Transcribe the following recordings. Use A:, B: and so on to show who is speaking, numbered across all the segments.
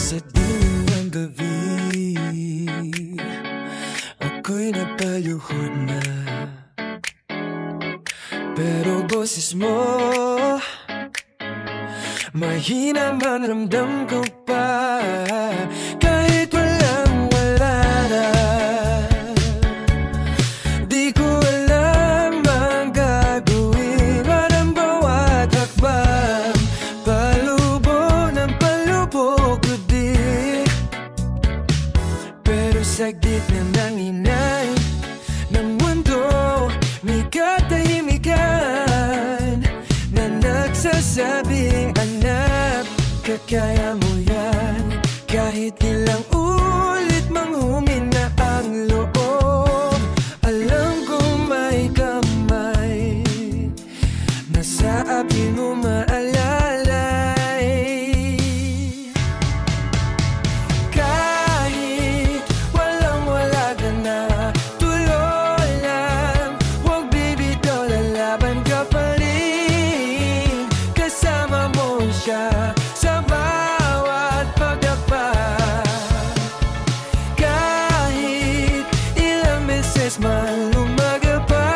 A: Sa dilim ng gabi, ako'y napaluhod na, pero boses mo mahina man ramdam ko pa. Kahit walang wala na, di ko alam ang gagawin. Parang bawat hakbang, palubo ng palubo ko di. Pero sa gitna ng inay ng mundo, may katahimikan na nagsasabing, anak, kakaya mo yan. Kahit ilang ulit mang humina ang loob, alam kong may kamay na sa akin mo maalalay. Kahit walang-wala ka na, tuloy lang, huwag bibitaw, lalaban ka pa rin. Kasama mo siya sa bawat pagdapa. Kahit ilang beses man umaga pa,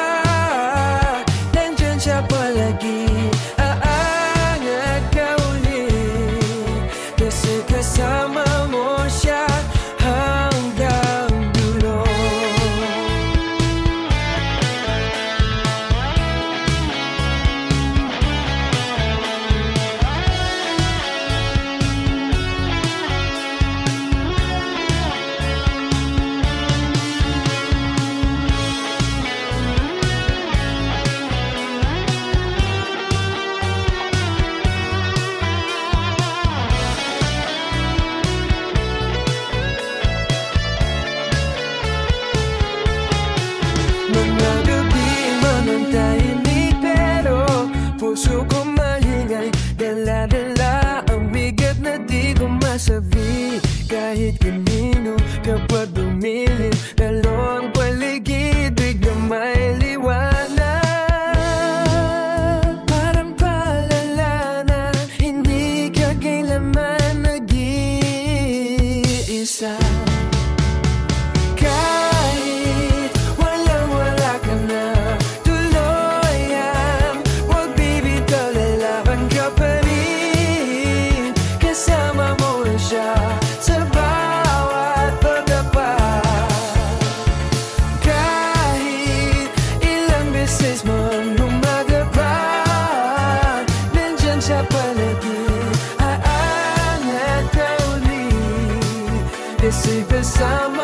A: nandyan siya palagi, aangat ka ulit. Kasi kasama mo siya hanggang dulo. Mga gabi man ang tahimik, pero puso ko maingay. Dala-dala ang bigat na di ko masabi. Kahit kanino kapag bumilin, lalo ang paligid, biglang may liwanag. Parang palala na hindi ka kailanman nag-iisa. Kahit walang-wala ka na, tuloy yan, huwag bibitaw, lalaban ka pa rin. Kasama mo siya sa bawat pagdapa. Kahit ilang beses man umaga pa, nandyan siya palagi, aangat ka ulit. Kasi kasama